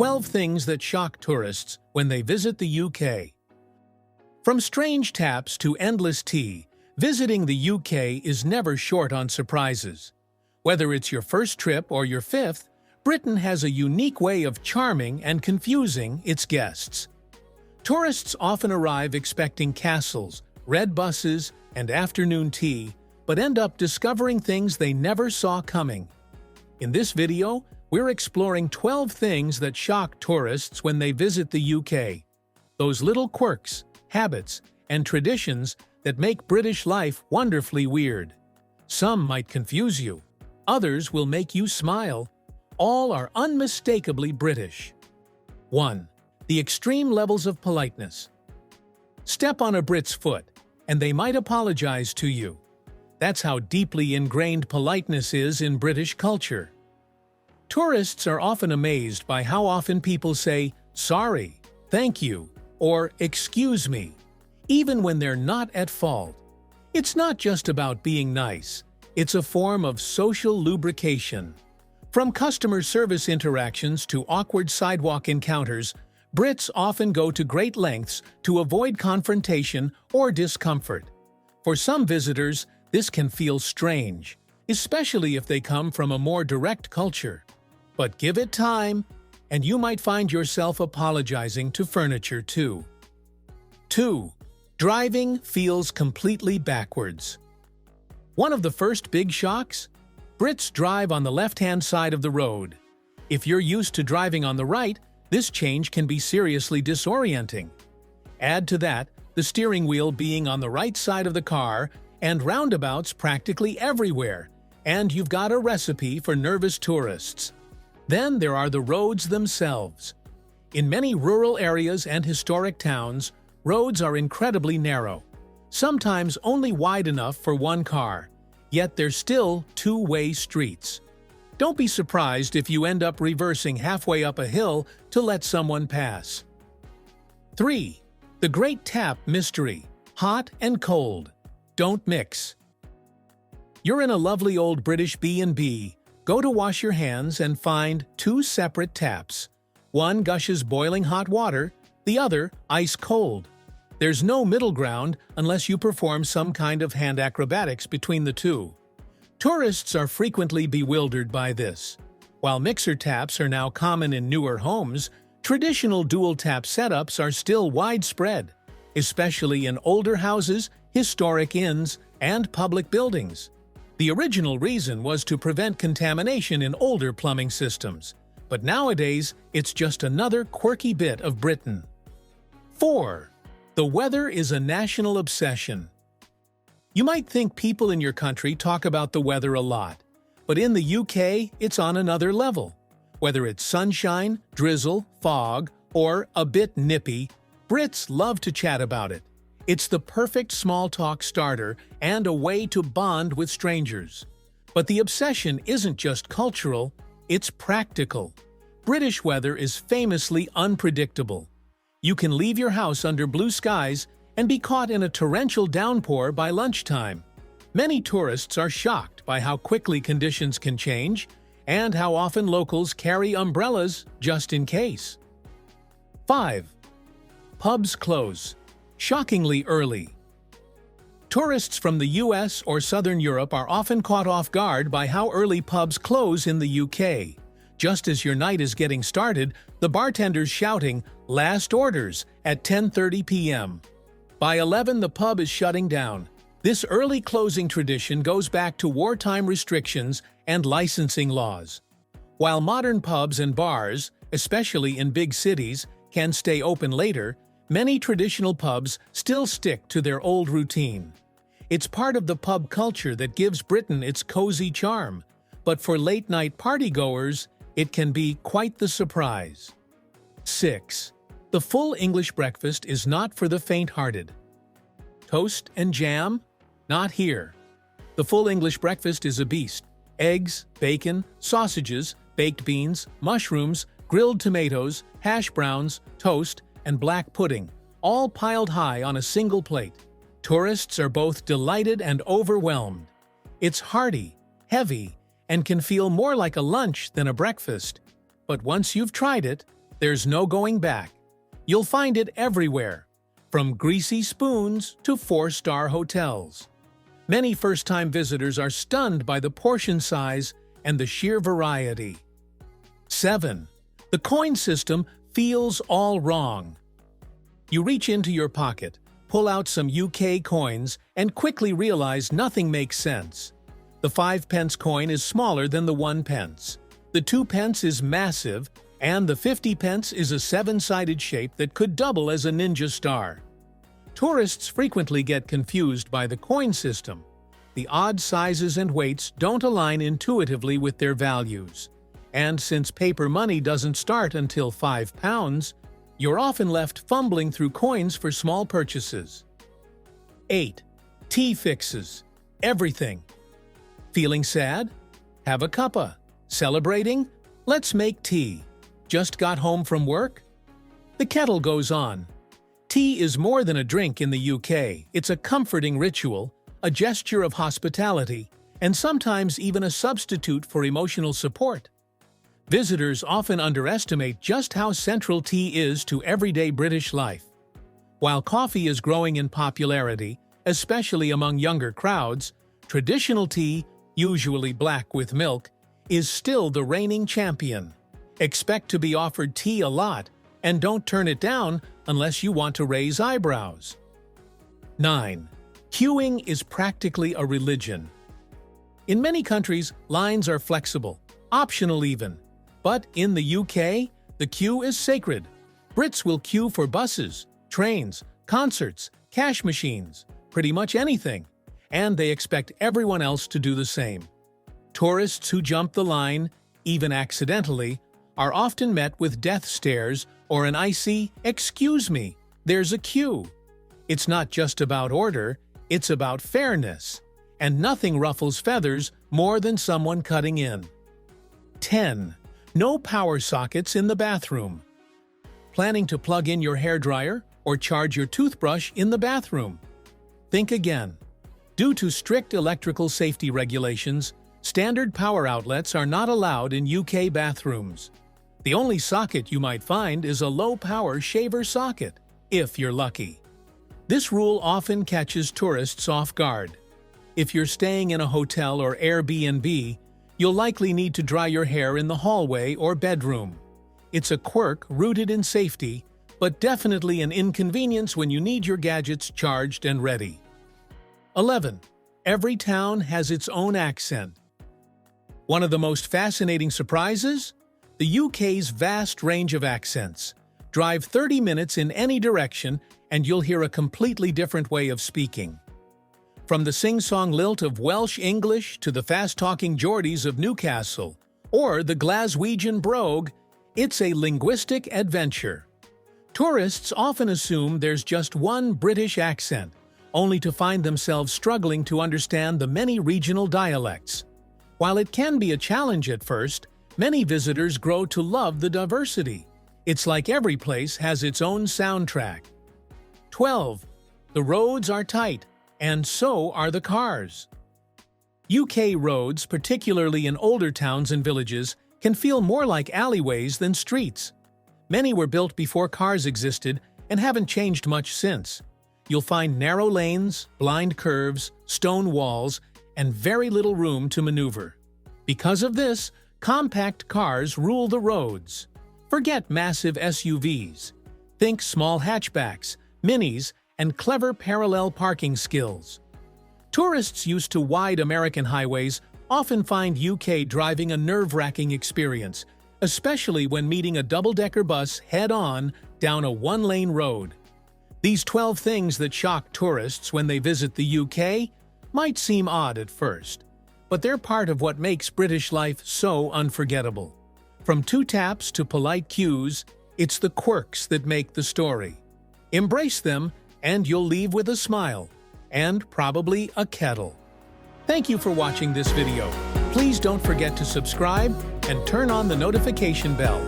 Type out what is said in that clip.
12 things that shock tourists when they visit the UK. From strange taps to endless tea, visiting the UK is never short on surprises. Whether it's your first trip or your fifth, Britain has a unique way of charming and confusing its guests. Tourists often arrive expecting castles, red buses, and afternoon tea, but end up discovering things they never saw coming. In this video, we're exploring 12 things that shock tourists when they visit the UK. Those little quirks, habits, and traditions that make British life wonderfully weird. Some might confuse you. Others will make you smile. All are unmistakably British. 1. The extreme levels of politeness. Step on a Brit's foot, and they might apologize to you. That's how deeply ingrained politeness is in British culture. Tourists are often amazed by how often people say, "Sorry," "Thank you," or "Excuse me," even when they're not at fault. It's not just about being nice. It's a form of social lubrication. From customer service interactions to awkward sidewalk encounters, Brits often go to great lengths to avoid confrontation or discomfort. For some visitors, this can feel strange, especially if they come from a more direct culture. But give it time, and you might find yourself apologizing to furniture too. 2. Driving feels completely backwards. One of the first big shocks? Brits drive on the left-hand side of the road. If you're used to driving on the right, this change can be seriously disorienting. Add to that the steering wheel being on the right side of the car and roundabouts practically everywhere, and you've got a recipe for nervous tourists. Then there are the roads themselves. In many rural areas and historic towns, roads are incredibly narrow, sometimes only wide enough for one car, yet they're still two-way streets. Don't be surprised if you end up reversing halfway up a hill to let someone pass. 3. The Great Tap Mystery. Hot and cold. Don't mix. You're in a lovely old British B&B. Go to wash your hands and find two separate taps. One gushes boiling hot water, the other ice cold. There's no middle ground unless you perform some kind of hand acrobatics between the two. Tourists are frequently bewildered by this. While mixer taps are now common in newer homes, traditional dual-tap setups are still widespread, especially in older houses, historic inns, and public buildings. The original reason was to prevent contamination in older plumbing systems, but nowadays it's just another quirky bit of Britain. 4. The weather is a national obsession. You might think people in your country talk about the weather a lot, but in the UK, it's on another level. Whether it's sunshine, drizzle, fog, or a bit nippy, Brits love to chat about it. It's the perfect small talk starter and a way to bond with strangers. But the obsession isn't just cultural, it's practical. British weather is famously unpredictable. You can leave your house under blue skies and be caught in a torrential downpour by lunchtime. Many tourists are shocked by how quickly conditions can change and how often locals carry umbrellas just in case. 5. Pubs close. Shockingly early. Tourists from the US or Southern Europe are often caught off guard by how early pubs close in the UK. Just as your night is getting started, the bartender's shouting, "Last orders," at 10:30 p.m. By 11, the pub is shutting down. This early closing tradition goes back to wartime restrictions and licensing laws. While modern pubs and bars, especially in big cities, can stay open later, many traditional pubs still stick to their old routine. It's part of the pub culture that gives Britain its cozy charm, but for late-night partygoers, it can be quite the surprise. 6. The full English breakfast is not for the faint-hearted. Toast and jam? Not here. The full English breakfast is a beast. Eggs, bacon, sausages, baked beans, mushrooms, grilled tomatoes, hash browns, toast, and black pudding, all piled high on a single plate. Tourists are both delighted and overwhelmed. It's hearty, heavy, and can feel more like a lunch than a breakfast. But once you've tried it, There's no going back. You'll find it everywhere, from greasy spoons to four-star hotels. Many first-time visitors are stunned by the portion size and the sheer variety. 7. The coin system feels all wrong. You reach into your pocket, pull out some UK coins, and quickly realize nothing makes sense. The 5-pence coin is smaller than the 1 pence. The 2 pence is massive, and the 50 pence is a 7-sided shape that could double as a ninja star. Tourists frequently get confused by the coin system. The odd sizes and weights don't align intuitively with their values. And since paper money doesn't start until £5, you're often left fumbling through coins for small purchases. 8. Tea fixes everything. Feeling sad? Have a cuppa. Celebrating? Let's make tea. Just got home from work? The kettle goes on. Tea is more than a drink in the UK. It's a comforting ritual, a gesture of hospitality, and sometimes even a substitute for emotional support. Visitors often underestimate just how central tea is to everyday British life. While coffee is growing in popularity, especially among younger crowds, traditional tea, usually black with milk, is still the reigning champion. Expect to be offered tea a lot, and don't turn it down unless you want to raise eyebrows. 9. Queuing is practically a religion. In many countries, lines are flexible, optional even. But in the UK, the queue is sacred. Brits will queue for buses, trains, concerts, cash machines, pretty much anything. And they expect everyone else to do the same. Tourists who jump the line, even accidentally, are often met with death stares or an icy, "Excuse me, there's a queue." It's not just about order, it's about fairness. And nothing ruffles feathers more than someone cutting in. 10. No power sockets in the bathroom. Planning to plug in your hairdryer or charge your toothbrush in the bathroom? Think again. Due to strict electrical safety regulations, standard power outlets are not allowed in UK bathrooms. The only socket you might find is a low-power shaver socket, if you're lucky. This rule often catches tourists off guard. If you're staying in a hotel or Airbnb, you'll likely need to dry your hair in the hallway or bedroom. It's a quirk rooted in safety, but definitely an inconvenience when you need your gadgets charged and ready. 11. Every town has its own accent. One of the most fascinating surprises? The UK's vast range of accents. Drive 30 minutes in any direction and you'll hear a completely different way of speaking. From the sing-song lilt of Welsh English to the fast-talking Geordies of Newcastle, or the Glaswegian brogue, it's a linguistic adventure. Tourists often assume there's just one British accent, only to find themselves struggling to understand the many regional dialects. While it can be a challenge at first, many visitors grow to love the diversity. It's like every place has its own soundtrack. 12. The roads are tight, and so are the cars. UK roads, particularly in older towns and villages, can feel more like alleyways than streets. Many were built before cars existed and haven't changed much since. You'll find narrow lanes, blind curves, stone walls, and very little room to maneuver. Because of this, compact cars rule the roads. Forget massive SUVs. Think small hatchbacks, minis, and clever parallel parking skills. Tourists used to wide American highways often find UK driving a nerve-wracking experience, especially when meeting a double-decker bus head-on down a one-lane road. These 12 things that shock tourists when they visit the UK might seem odd at first, but they're part of what makes British life so unforgettable. From two taps to polite cues, it's the quirks that make the story. Embrace them, and you'll leave with a smile, and probably a kettle. Thank you for watching this video. Please don't forget to subscribe and turn on the notification bell.